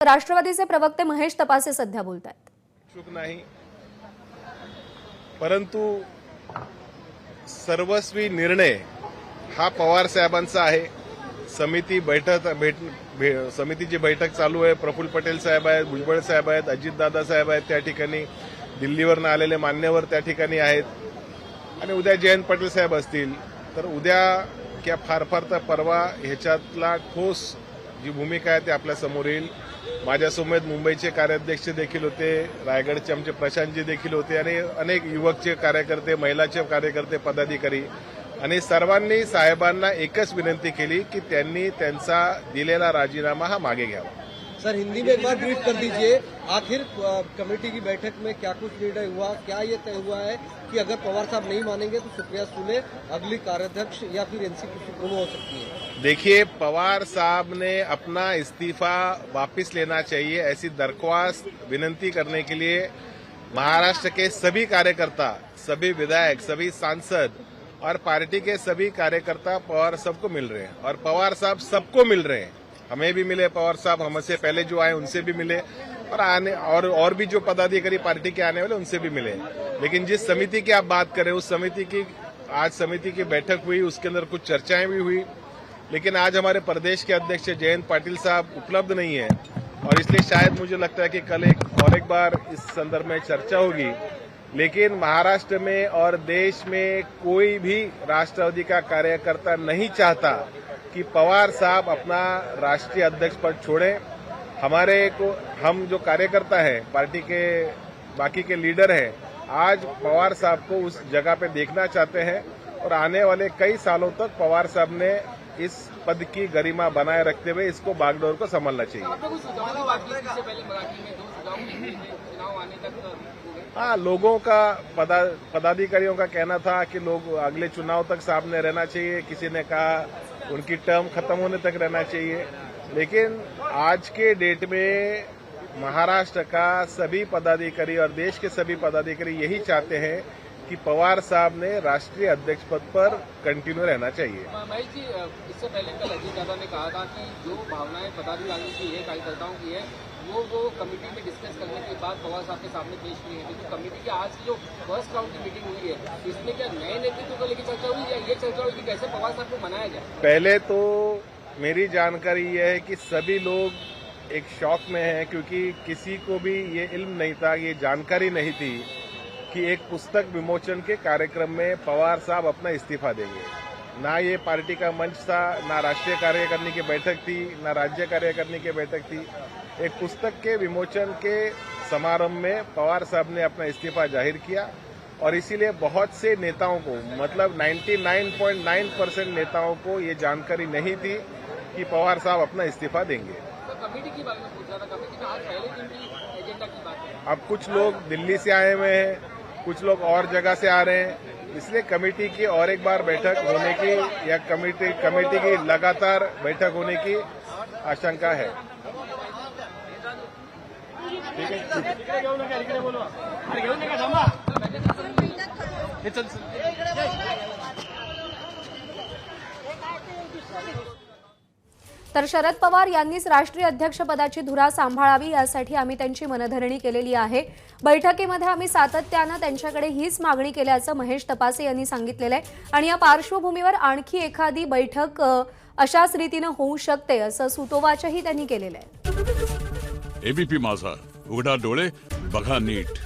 राष्ट्रवादीचे प्रवक्ते महेश तपासे सध्या बोलतायत। चूक नाही, परंतु सर्वस्वी निर्णय हा पवार साहेबांचा आहे। समितीची बैठक चालू आहे। प्रफुल्ल पटेल साहेब आहेत, भुजबळ साहेब आहेत, अजितदादा साहेब आहेत, त्या ठिकाणी दिल्लीवरून आलेले मान्यवर त्या ठिकाणी आहेत आणि उद्या जयंत पाटील साहेब असतील। तर उद्या किंवा फार तर परवा ह्याच्यातला ठोस जी भूमिका आहे ती आपल्या समोर येईल। माझ्यासमोर मुंबईचे कार्याध्यक्ष देखील होते, रायगडचे आमचे प्रशांतजी देखील होते आणि अनेक युवकचे कार्यकर्ते, महिलाचे कार्यकर्ते, पदाधिकारी आणि सर्वांनी साहेबांना एकच विनंती केली की त्यांनी त्यांचा दिलेला राजीनामा हा मागे घ्यावा। सर, हिंदी में एक बार ब्रीफ कर दीजिए, आखिर कमेटी की बैठक में क्या कुछ निर्णय हुआ, क्या ये तय हुआ है कि अगर पवार साहब नहीं मानेंगे तो सुप्रिया सुले अगली कार्याध्यक्ष या फिर एनसीपी सुप्रीमो हो सकती है? देखिए, पवार साहब ने अपना इस्तीफा वापस लेना चाहिए ऐसी दरख्वास्त विनंती करने के लिए महाराष्ट्र के सभी कार्यकर्ता, सभी विधायक, सभी सांसद और पार्टी के सभी कार्यकर्ता पवार साहब को मिल रहे हैं और पवार साहब सबको मिल रहे हैं। हमें भी मिले पवार साहब, हमसे पहले जो आए उनसे भी मिले और भी जो पदाधिकारी पार्टी के आने वाले उनसे भी मिले। लेकिन जिस समिति की आप बात करें उस समिति की बैठक हुई, उसके अंदर कुछ चर्चाएं भी हुई, लेकिन आज हमारे प्रदेश के अध्यक्ष जयंत पाटिल साहब उपलब्ध नहीं है और इसलिए शायद मुझे लगता है कि कल एक बार इस संदर्भ में चर्चा होगी। लेकिन महाराष्ट्र में और देश में कोई भी राष्ट्रवादी का कार्यकर्ता नहीं चाहता कि पवार साहब अपना राष्ट्रीय अध्यक्ष पद छोड़ें। हम जो कार्यकर्ता है, पार्टी के बाकी के लीडर हैं, आज पवार साहब को उस जगह पे देखना चाहते हैं और आने वाले कई सालों तक पवार साहब ने इस पद की गरिमा बनाए रखते हुए इसको बागडोर को संभालना चाहिए। हाँ, लोगों का पदाधिकारियों का कहना था कि लोग अगले चुनाव तक सामने रहना चाहिए, किसी ने कहा उनकी टर्म खत्म होने तक रहना चाहिए। लेकिन आज के डेट में महाराष्ट्र का सभी पदाधिकारी और देश के सभी पदाधिकारी यही चाहते हैं कि पवार साहब ने राष्ट्रीय अध्यक्ष पद पर कंटिन्यू रहना चाहिए। महेश जी, इससे पहले कल अजितदादा ने कहा था कि जो भावनाएं पदाधिकारियों की है, कार्यकर्ताओं की है, वो कमेटी में डिस्कस करने के बाद पवार साहब के सामने पेश की है। लेकिन कमेटी की आज की जो फर्स्ट राउंड की मीटिंग हुई है, इसमें क्या नए नेतृत्व को लेकर चर्चा हुई या ये चर्चा हुई कि कैसे पवार साहब को मनाया जाए? पहले तो मेरी जानकारी यह है कि सभी लोग एक शॉक में हैं, क्योंकि किसी को भी ये इल्म नहीं था, ये जानकारी नहीं थी कि एक पुस्तक विमोचन के कार्यक्रम में पवार साहब अपना इस्तीफा देंगे। ना ये पार्टी का मंच था, ना राष्ट्रीय कार्यकारिणी की बैठक थी, ना राज्य कार्यकारिणी की बैठक थी। एक पुस्तक के विमोचन के समारोह में पवार साहब ने अपना इस्तीफा जाहिर किया और इसीलिए बहुत से नेताओं को, मतलब 99.9% नेताओं को ये जानकारी नहीं थी कि पवार साहब अपना इस्तीफा देंगे। तो कमेटी की बात में पूछ रहा था, कमेटी का आज पहले दिन की एजेंडा की बात है। अब कुछ लोग दिल्ली से आए हुए हैं, कुछ लोग और जगह से आ रहे हैं, इसलिए कमेटी की और एक बार बैठक होने की या कमेटी की लगातार बैठक होने की आशंका है। ठीक है। तर शरद पवार यांनीच राष्ट्रीय अध्यक्षपदाची धुरा सांभाळावी यासाठी आम्ही त्यांची मनधरणी केलेली आहे। बैठकीमध्ये आम्ही सातत्याने त्यांच्याकडे हीच मागणी केल्याचं महेश तपासे यांनी सांगितलेलं आहे आणि या पार्श्वभूमीवर आणखी एखादी बैठक अशाच रीतीने होऊ शकते असं सुतोवाचही त्यांनी केलेलं आहे। एबीपी माझा, उघडा डोळे बघा नीट।